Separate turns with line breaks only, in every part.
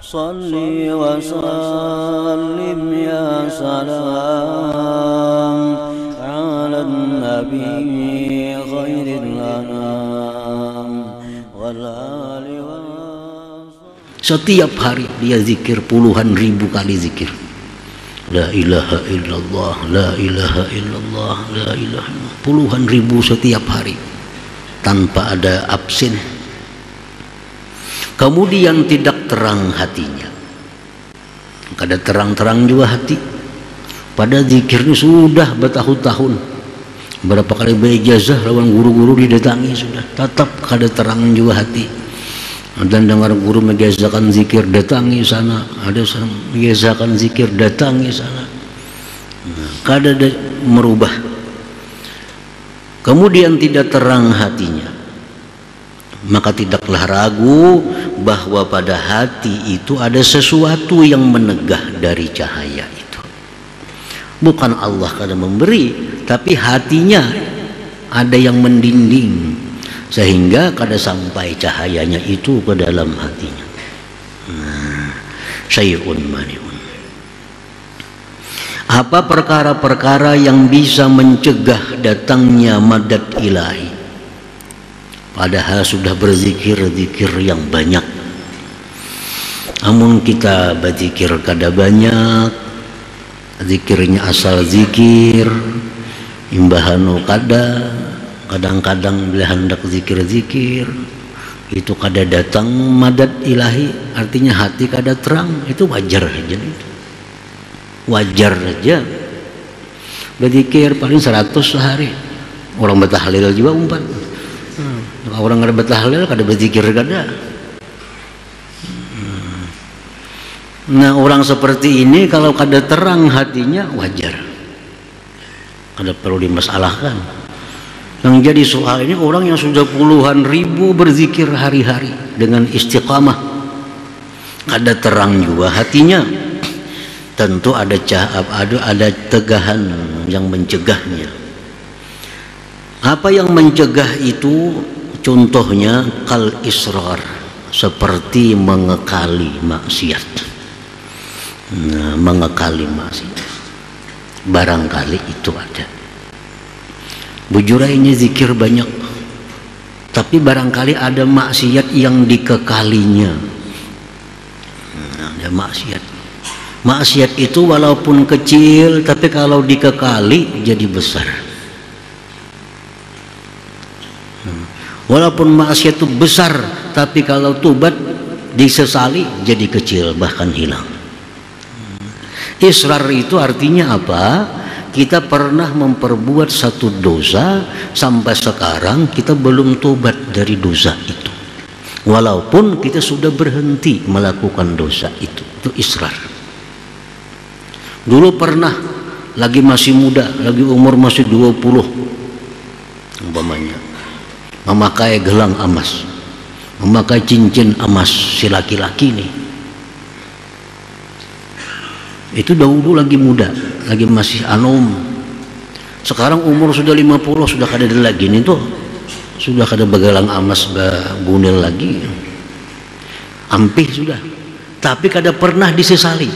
Salli wa sallim ya salam ala nabi khairil anam wal ali wa.
Setiap hari dia zikir puluhan ribu kali zikir. La ilaha illallah, la ilaha illallah, la ilaha illallah. Puluhan ribu setiap hari tanpa ada absen. Kemudian tidak terang hatinya, kada terang-terang juga hati. Pada zikirnya sudah bertahun-tahun, berapa kali beijazah lawan guru-guru didatangi sudah, tetap kada terang juga hati. Dan dengar guru mengijazakan zikir datangi sana, ada sana mengijazakan zikir datangi sana, kada ada merubah. Kemudian tidak terang hatinya, maka tidaklah ragu bahwa pada hati itu ada sesuatu yang menegah dari cahaya itu. Bukan Allah kada memberi, tapi hatinya ada yang mendinding sehingga kada sampai cahayanya itu ke dalam hatinya. Syai'un mani'un. Apa perkara-perkara yang bisa mencegah datangnya madad ilahi? Padahal sudah berzikir-zikir yang banyak, namun kita berzikir kada banyak, zikirnya asal zikir, imbahanu kada, kadang-kadang bila hendak zikir-zikir itu kada datang madad ilahi, artinya hati kada terang. Itu wajar saja, itu wajar saja. Berzikir paling 100 sehari, orang bertahlil juga umpan. Orang kada bertahlil kada berzikir kada. Nah, orang seperti ini kalau kada terang hatinya wajar, kada perlu dimasalahkan. Yang jadi soal ini orang yang sudah puluhan ribu berzikir hari-hari dengan istiqamah, kada terang juga hatinya, tentu ada tegahan yang mencegahnya. Apa yang mencegah itu? Contohnya kal israr, seperti mengekali maksiat. Nah, mengekali maksiat barangkali itu ada. Bujurainya zikir banyak, tapi barangkali ada maksiat yang dikekalinya. Nah, ada maksiat. Maksiat itu walaupun kecil, tapi kalau dikekali jadi besar. Walaupun maksiat itu besar, tapi kalau tobat disesali jadi kecil, bahkan hilang. Israr itu artinya apa? Kita pernah memperbuat satu dosa, sampai sekarang kita belum tobat dari dosa itu, walaupun kita sudah berhenti melakukan dosa itu. Itu israr. Dulu pernah lagi masih muda, lagi umur masih 20 umpamanya, memakai gelang emas, memakai cincin emas, si laki-laki nih. Itu dahulu lagi muda, lagi masih anum. Sekarang umur sudah 50, sudah kada ada lagi nih tuh, sudah kada begelang emas gunil lagi, ampih sudah, tapi kada pernah disesali.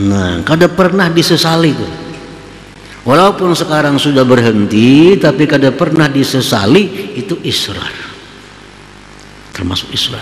Nah, kada pernah disesali tuh. Walaupun sekarang sudah berhenti, tapi kada pernah disesali. Itu israr, termasuk israr.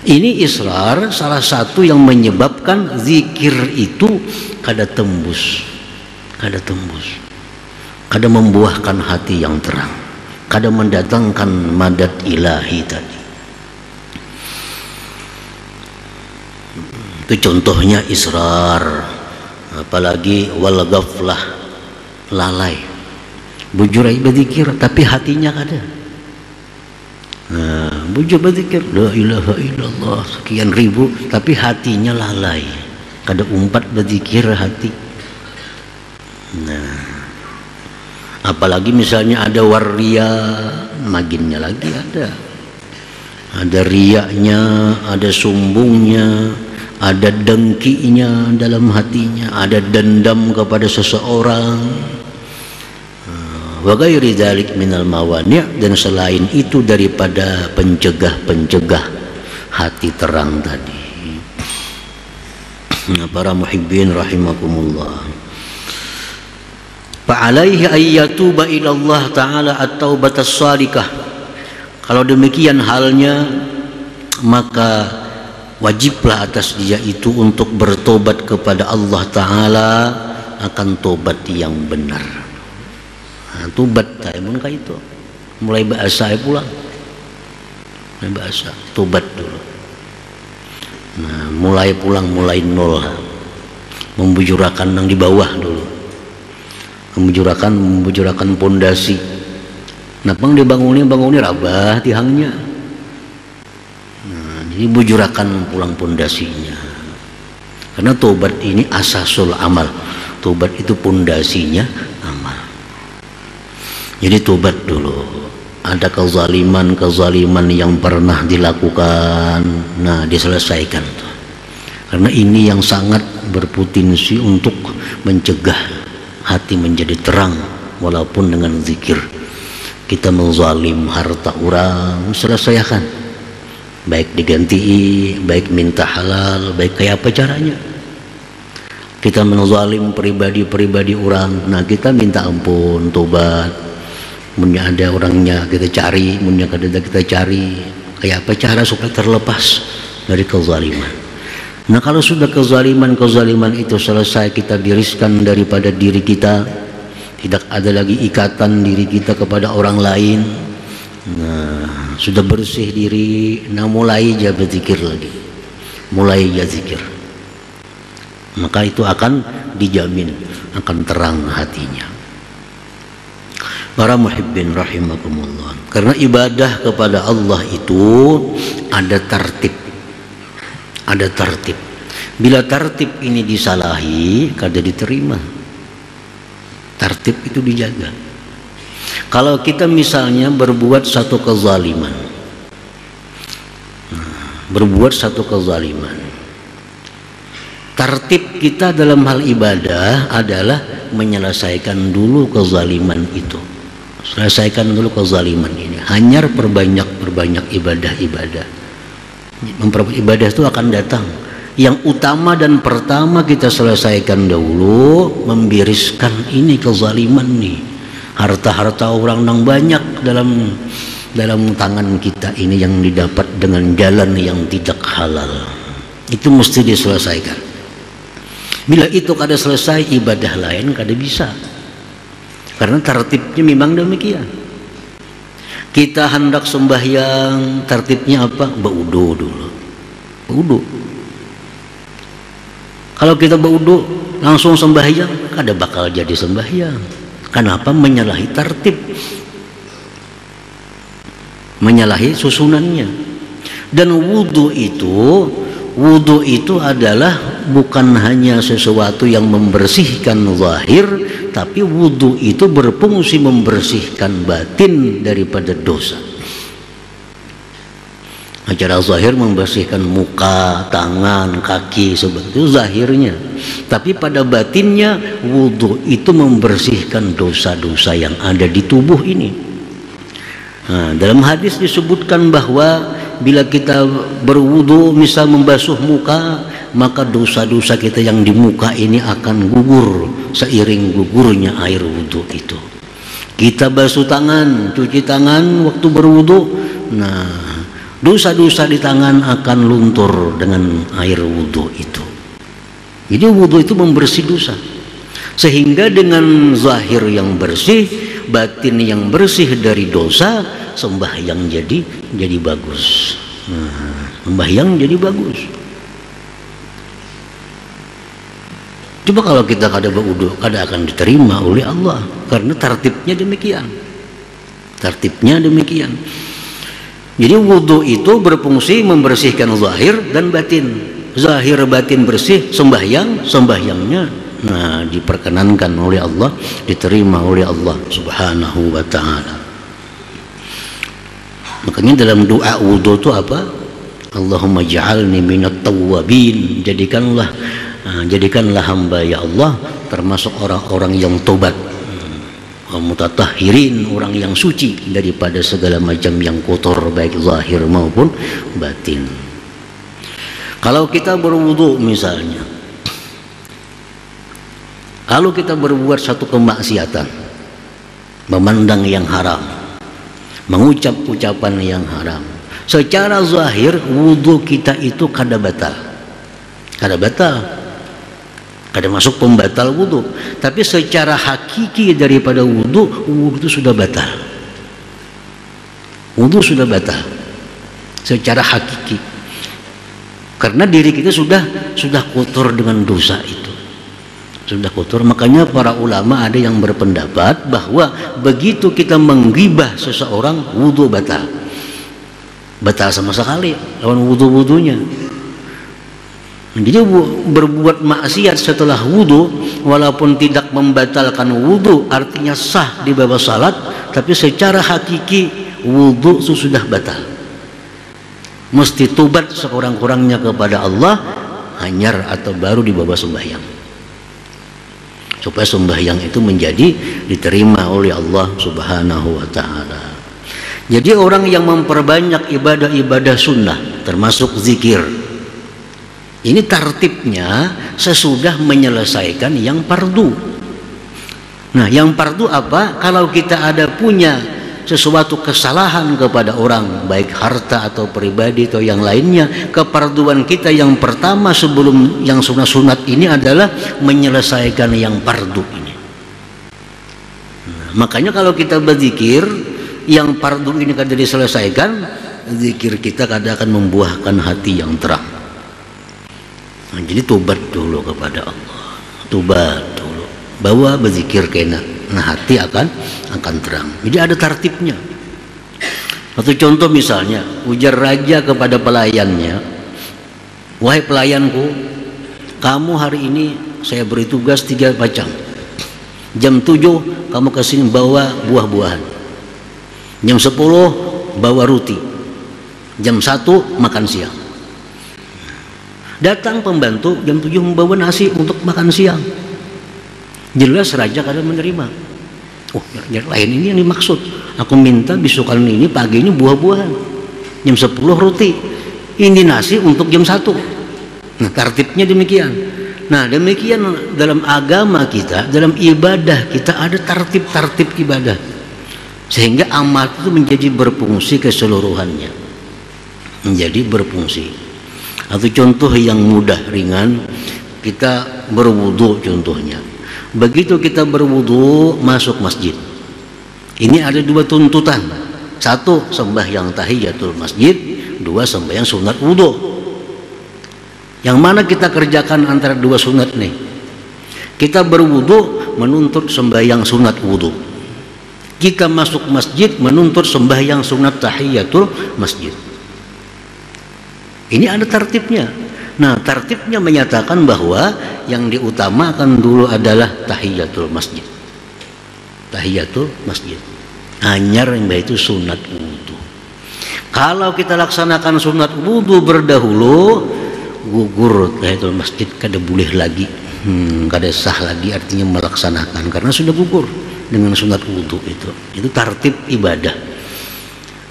Ini israr salah satu yang menyebabkan zikir itu kada tembus, kada tembus, kada membuahkan hati yang terang, kada mendatangkan madad ilahi tadi. Itu contohnya israr. Apalagi wal ghaflah, lalai. Bujur berzikir tapi hatinya kada. Nah, bujur berzikir la ilaha illallah sekian ribu, tapi hatinya lalai, kada umpat berzikir hati. Nah, apalagi misalnya ada waria, maginnya lagi ada riaknya, ada sumbungnya, ada dengkinya dalam hatinya, ada dendam kepada seseorang, wa ghairi dzalik minal mawani', dan selain itu daripada pencegah-pencegah hati terang tadi. Para muhibbin rahimakumullah. Fa'alaihi ayyatuba ila Allah Ta'ala at-taubatas shadiqah. Kalau demikian halnya, maka wajiblah atas dia itu untuk bertobat kepada Allah Ta'ala akan tobat yang benar. Nah, tobat taimun kayak itu. Mulai bahasa pulang. Mulai bahasa, tobat dulu. Nah, mulai pulang, mulai nol. Membujurakan yang di bawah dulu. Membujurakan pondasi. Nah, bang dibangunnya rabah tihangnya. Nah, jadi bujurakan pulang pondasinya. Karena tobat ini asasul amal. Tobat itu pondasinya amal. Jadi tobat dulu. Ada kezaliman yang pernah dilakukan, nah diselesaikan tuh. Karena ini yang sangat berpotensi untuk mencegah hati menjadi terang walaupun dengan zikir. Kita menzalim harta orang, selesaikan. Baik diganti, baik minta halal, baik kayak apa caranya. Kita menzalim pribadi orang, nah kita minta ampun, tobat. Munya ada orangnya kita cari, munya kada kita cari. Kayak apa cara supaya terlepas dari kezaliman. Nah, kalau sudah kezaliman itu selesai, kita biriskan daripada diri kita, tidak ada lagi ikatan diri kita kepada orang lain. Nah, sudah bersih diri, nah mulai aja berzikir lagi. Mulai aja zikir. Maka itu akan dijamin, akan terang hatinya. Para muhibbin rahimakumullah. Karena ibadah kepada Allah itu ada tertib. Ada tertib. Bila tertib ini disalahi, kada diterima. Tertib itu dijaga. Kalau kita misalnya berbuat satu kezaliman, tertib kita dalam hal ibadah adalah menyelesaikan dulu kezaliman itu. Selesaikan dulu kezaliman ini. Hanyar perbanyak ibadah. Ibadah itu akan datang. Yang utama dan pertama kita selesaikan dahulu, membiriskan ini kezaliman nih. Harta-harta orang yang banyak dalam tangan kita ini yang didapat dengan jalan yang tidak halal. Itu mesti diselesaikan. Bila itu kada selesai, ibadah lain kada bisa. Karena tertibnya memang demikian. Kita hendak sembahyang, tertibnya apa? Baudu dulu. Baudu. Kalau kita baudu langsung sembahyang, kada bakal jadi sembahyang. Kenapa? Menyalahi tertib, menyalahi susunannya. Dan wudu itu adalah bukan hanya sesuatu yang membersihkan zahir, tapi wudu itu berfungsi membersihkan batin daripada dosa. Secara zahir membersihkan muka, tangan, kaki, seperti itu zahirnya. Tapi pada batinnya wudu itu membersihkan dosa-dosa yang ada di tubuh ini. Nah, dalam hadis disebutkan bahwa bila kita berwudu misal membasuh muka, maka dosa-dosa kita yang di muka ini akan gugur seiring gugurnya air wudu itu. Kita basuh tangan, cuci tangan waktu berwudu, nah dosa-dosa di tangan akan luntur dengan air wudu itu. Jadi wudu itu membersih dosa. Sehingga dengan zahir yang bersih, batin yang bersih dari dosa, sembahyang jadi bagus. Nah, sembahyang jadi bagus. Coba kalau kita kada berwudu, kada akan diterima oleh Allah, karena tertibnya demikian. Tertibnya demikian. Jadi wudu itu berfungsi membersihkan zahir dan batin. Zahir batin bersih, sembahyangnya nah diperkenankan oleh Allah, diterima oleh Allah Subhanahu wa taala. Makanya dalam doa wudu itu apa? Allahumma ja'alni minat tawwabin. Jadikanlah hamba ya Allah termasuk orang-orang yang tobat, mutatahhirin, orang yang suci daripada segala macam yang kotor baik zahir maupun batin. Kalau kita berwudu misalnya, Kalau kita berbuat satu kemaksiatan, memandang yang haram, mengucap ucapan yang haram, secara zahir wudhu kita itu kada batal, kada masuk pembatal wudhu. Tapi secara hakiki daripada wudhu itu sudah batal. Wudhu sudah batal secara hakiki, karena diri kita sudah kotor dengan dosa itu, sudah kotor. Makanya para ulama ada yang berpendapat bahwa begitu kita menggibah seseorang, wudhu batal sama sekali lawan wudhu-wudhunya. Jadi berbuat maksiat setelah wudhu walaupun tidak membatalkan wudhu artinya sah di bawah salat, tapi secara hakiki wudhu sudah batal. Mesti tobat sekurang-kurangnya kepada Allah, hanyar atau baru dibawa sembahyang, supaya sembahyang itu menjadi diterima oleh Allah Subhanahu wa ta'ala. Jadi orang yang memperbanyak ibadah-ibadah sunnah termasuk zikir, ini tartibnya sesudah menyelesaikan yang fardu. Nah, yang fardu apa? Kalau kita ada punya sesuatu kesalahan kepada orang, baik harta atau pribadi atau yang lainnya, kefarduan kita yang pertama sebelum yang sunat-sunat ini adalah menyelesaikan yang fardu ini. Nah, makanya kalau kita berzikir yang fardu ini kada diselesaikan, zikir kita kada akan membuahkan hati yang terang. Nah, jadi tobat dulu kepada Allah, tobat dulu, bawa berzikir kena, nah hati akan terang. Jadi ada tartibnya. Satu contoh misalnya, ujar raja kepada pelayannya, wahai pelayanku, kamu hari ini saya beri tugas 3 macam. Jam 7 kamu kesini bawa buah-buahan, jam 10 bawa roti, jam 1 makan siang. Datang pembantu jam 7 membawa nasi untuk makan siang. Jelas raja kada menerima. Oh, yang lain ini yang dimaksud. Aku minta besokan ini pagi ini buah-buahan, jam 10 roti, ini nasi untuk jam 1. Nah, tertibnya demikian. Nah, demikian dalam agama kita, dalam ibadah kita ada tertib-tertib ibadah, sehingga amal itu menjadi berfungsi keseluruhannya, menjadi berfungsi. Atau contoh yang mudah ringan, kita berwudu contohnya. Begitu kita berwudu masuk masjid, ini ada 2 tuntutan. 1 sembahyang tahiyatul masjid, 2 sembahyang sunat wudu. Yang mana kita kerjakan antara 2 sunat nih? Kita berwudu menuntut sembahyang sunat wudu, kita masuk masjid menuntut sembahyang sunat tahiyatul masjid. Ini ada tertibnya. Nah, tertibnya menyatakan bahwa yang diutamakan dulu adalah tahiyatul masjid. Tahiyatul masjid. Hanyar yang itu sunat wudu. Kalau kita laksanakan sunat wudu berdahulu, gugur tahiyatul masjid, kada boleh lagi, kada sah lagi artinya melaksanakan, karena sudah gugur dengan sunat wudu itu. Itu tertib ibadah.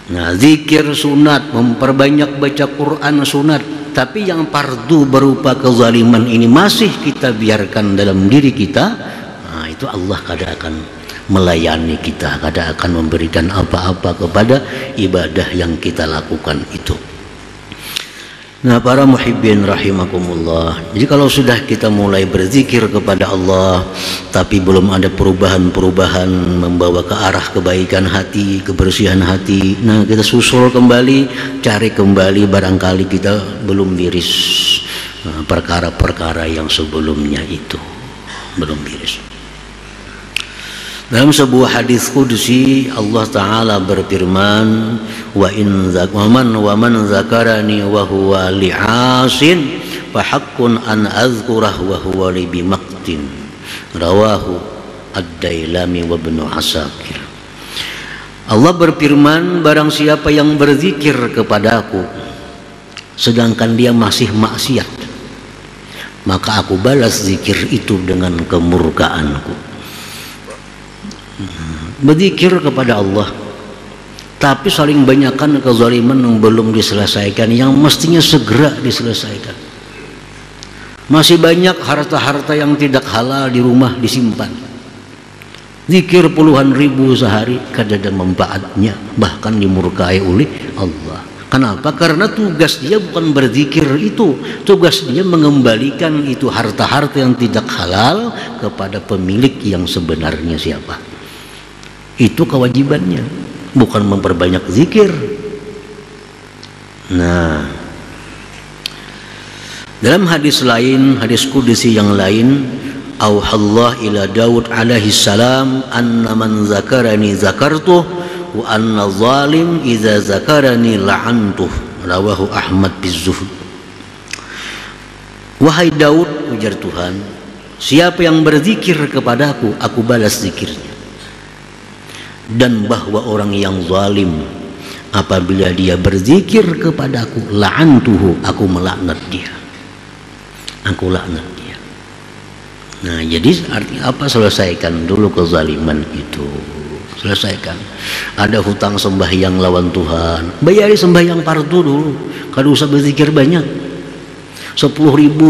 Nah, zikir sunat, memperbanyak baca Quran sunat, tapi yang fardu berupa kezaliman ini masih kita biarkan dalam diri kita, nah itu Allah kada akan melayani kita, kada akan memberikan apa-apa kepada ibadah yang kita lakukan itu. Nah, para muhibbin rahimakumullah, jadi kalau sudah kita mulai berzikir kepada Allah tapi belum ada perubahan-perubahan membawa ke arah kebaikan hati, kebersihan hati, nah kita susul kembali, cari kembali, barangkali kita belum beres perkara-perkara yang sebelumnya itu, belum beres. Dalam sebuah hadis qudsi Allah Ta'ala berfirman, wa man zakarani wa huwa li'asin fa haqqun an azkurah wa huwa li bimaktin, rawahu ad-Dailami wa Ibnu Asakir. Allah berfirman, barang siapa yang berzikir kepadaku sedangkan dia masih maksiat, maka aku balas zikir itu dengan kemurkaanku. Berzikir kepada Allah tapi saling banyakkan kezaliman yang belum diselesaikan, yang mestinya segera diselesaikan. Masih banyak harta-harta yang tidak halal di rumah disimpan. Zikir puluhan ribu sehari, kada ada manfaatnya, bahkan dimurkai oleh Allah. Kenapa? Karena tugas dia bukan berzikir itu, tugas dia mengembalikan itu harta-harta yang tidak halal kepada pemilik yang sebenarnya siapa. Itu kewajibannya, bukan memperbanyak zikir. Nah, dalam hadis lain, hadis qudsi yang lain, auhallah ila Daud alaihi salam anna man zakarani zakartuh wa anna zalim idza zakarani la'antuh, rawahu Ahmad bizuhd. Wahai Daud, ujar Tuhan, siapa yang berzikir kepadaku, aku balas zikirnya. Dan bahwa orang yang zalim, apabila dia berzikir kepadaku, la'antuhu, aku melaknat dia, aku laknat dia. Nah, jadi artinya apa? Selesaikan dulu kezaliman itu, selesaikan. Ada hutang sembahyang lawan Tuhan, bayari sembahyang fardu dulu, kada usah berzikir banyak. 10.000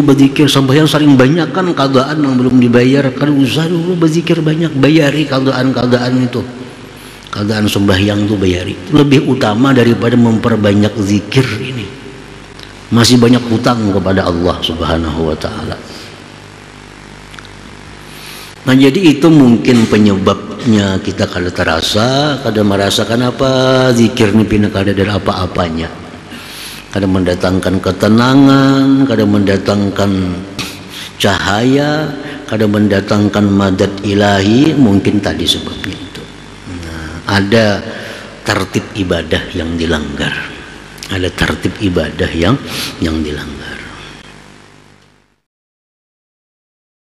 berzikir sembahyang saling banyak kan keadaan yang belum dibayar, kada usah dulu berzikir banyak, bayari keadaan itu. Keadaan sembahyang itu bayari, lebih utama daripada memperbanyak zikir ini. Masih banyak hutang kepada Allah Subhanahu wa ta'ala. Nah, jadi itu mungkin penyebabnya kita kada terasa, kada merasakan apa zikir ini pina kada ada apa-apanya. Kada mendatangkan ketenangan, kada mendatangkan cahaya, kada mendatangkan madad ilahi, mungkin tadi sebabnya itu. Nah, ada tertib ibadah yang dilanggar. Ada tertib ibadah yang dilanggar.